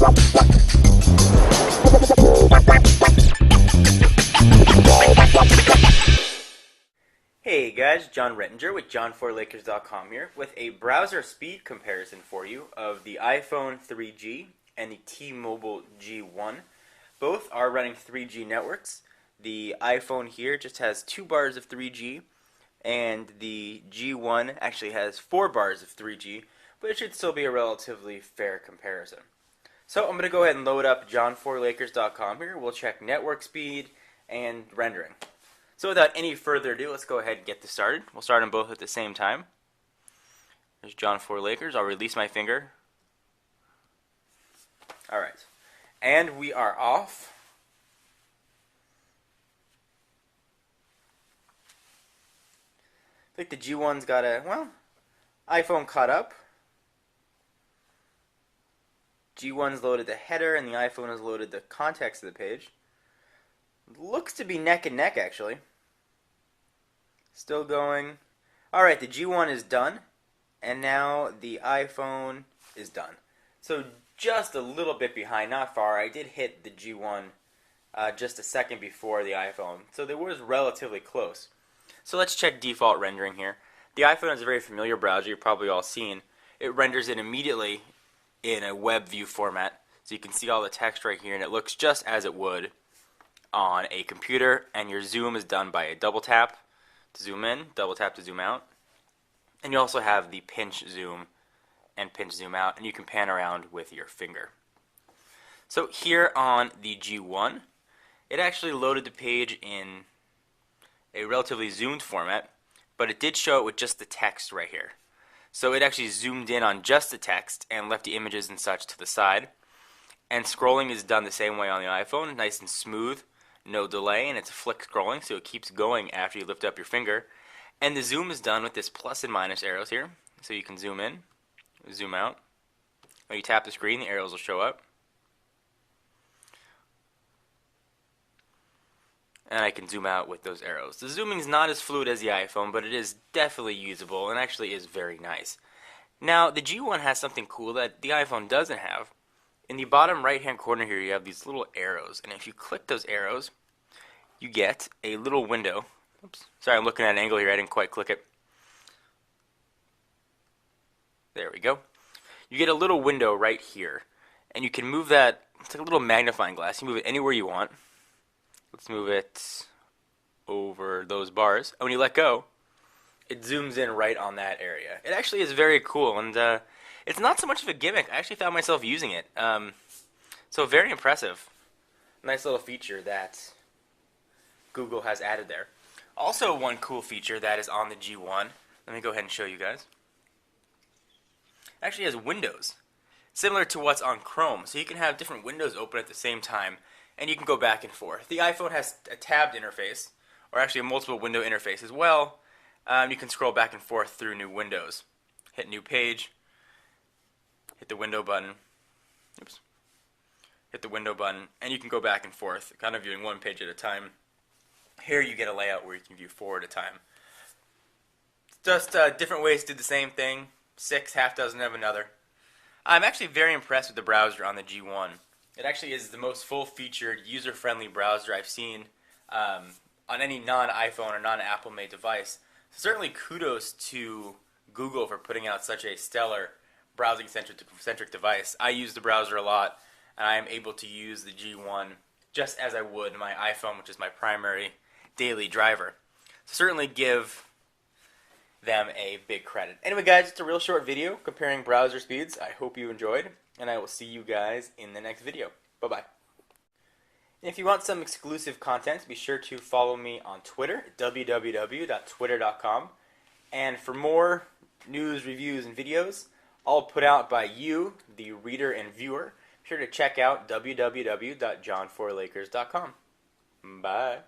Hey guys, John Rettinger with John4Lakers.com here with a browser speed comparison for you of the iPhone 3G and the T-Mobile G1. Both are running 3G networks. The iPhone here just has 2 bars of 3G, and the G1 actually has 4 bars of 3G, but it should still be a relatively fair comparison. So I'm going to go ahead and load up John4Lakers.com here. We'll check network speed and rendering. So without any further ado, let's go ahead and get this started. We'll start them both at the same time. There's John4Lakers. I'll release my finger. Alright. And we are off. I think the G1's got iPhone caught up. G1's loaded the header and the iPhone has loaded the context of the page. Looks to be neck and neck, actually. Still going. Alright, the G1 is done, and now the iPhone is done. So just a little bit behind, not far. I did hit the G1 just a second before the iPhone, so they was relatively close. So let's check default rendering here. The iPhone is a very familiar browser you've probably all seen. It renders it immediately in a web view format, so you can see all the text right here, and it looks just as it would on a computer, and your zoom is done by a double tap to zoom in, double tap to zoom out, and you also have the pinch zoom and pinch zoom out, and you can pan around with your finger. So here on the G1, it actually loaded the page in a relatively zoomed format, but it did show it with just the text right here. So it actually zoomed in on just the text and left the images and such to the side. And scrolling is done the same way on the iPhone, nice and smooth, no delay, and it's flick scrolling, so it keeps going after you lift up your finger. And the zoom is done with this plus and minus arrows here, so you can zoom in, zoom out. When you tap the screen, the arrows will show up. And I can zoom out with those arrows. The zooming is not as fluid as the iPhone, but it is definitely usable and actually is very nice. Now, the G1 has something cool that the iPhone doesn't have. In the bottom right-hand corner here, you have these little arrows, and if you click those arrows, you get a little window. Oops, sorry, I'm looking at an angle here. I didn't quite click it. There we go. You get a little window right here, and you can move that. It's like a little magnifying glass. You move it anywhere you want. Let's move it over those bars. And when you let go, it zooms in right on that area. It actually is very cool, and it's not so much of a gimmick. I actually found myself using it. So very impressive. Nice little feature that Google has added there. Also one cool feature that is on the G1. Let me go ahead and show you guys. It actually has windows, similar to what's on Chrome. So you can have different windows open at the same time, and you can go back and forth. The iPhone has a tabbed interface, or actually a multiple window interface as well. You can scroll back and forth through new windows. Hit new page, hit the window button, oops, hit the window button, and you can go back and forth, kind of viewing one page at a time. Here you get a layout where you can view 4 at a time. Just different ways to do the same thing, 6, half dozen of another. I'm actually very impressed with the browser on the G1. It actually is the most full-featured, user-friendly browser I've seen on any non-iPhone or non-Apple made device. So certainly kudos to Google for putting out such a stellar browsing-centric device. I use the browser a lot, and I am able to use the G1 just as I would my iPhone, which is my primary daily driver. So certainly give them a big credit. Anyway guys, it's a real short video comparing browser speeds. I hope you enjoyed, and I will see you guys in the next video. Bye-bye. And if you want some exclusive content, be sure to follow me on Twitter, www.twitter.com. And for more news, reviews, and videos, all put out by you, the reader and viewer, be sure to check out www.john4lakers.com. Bye.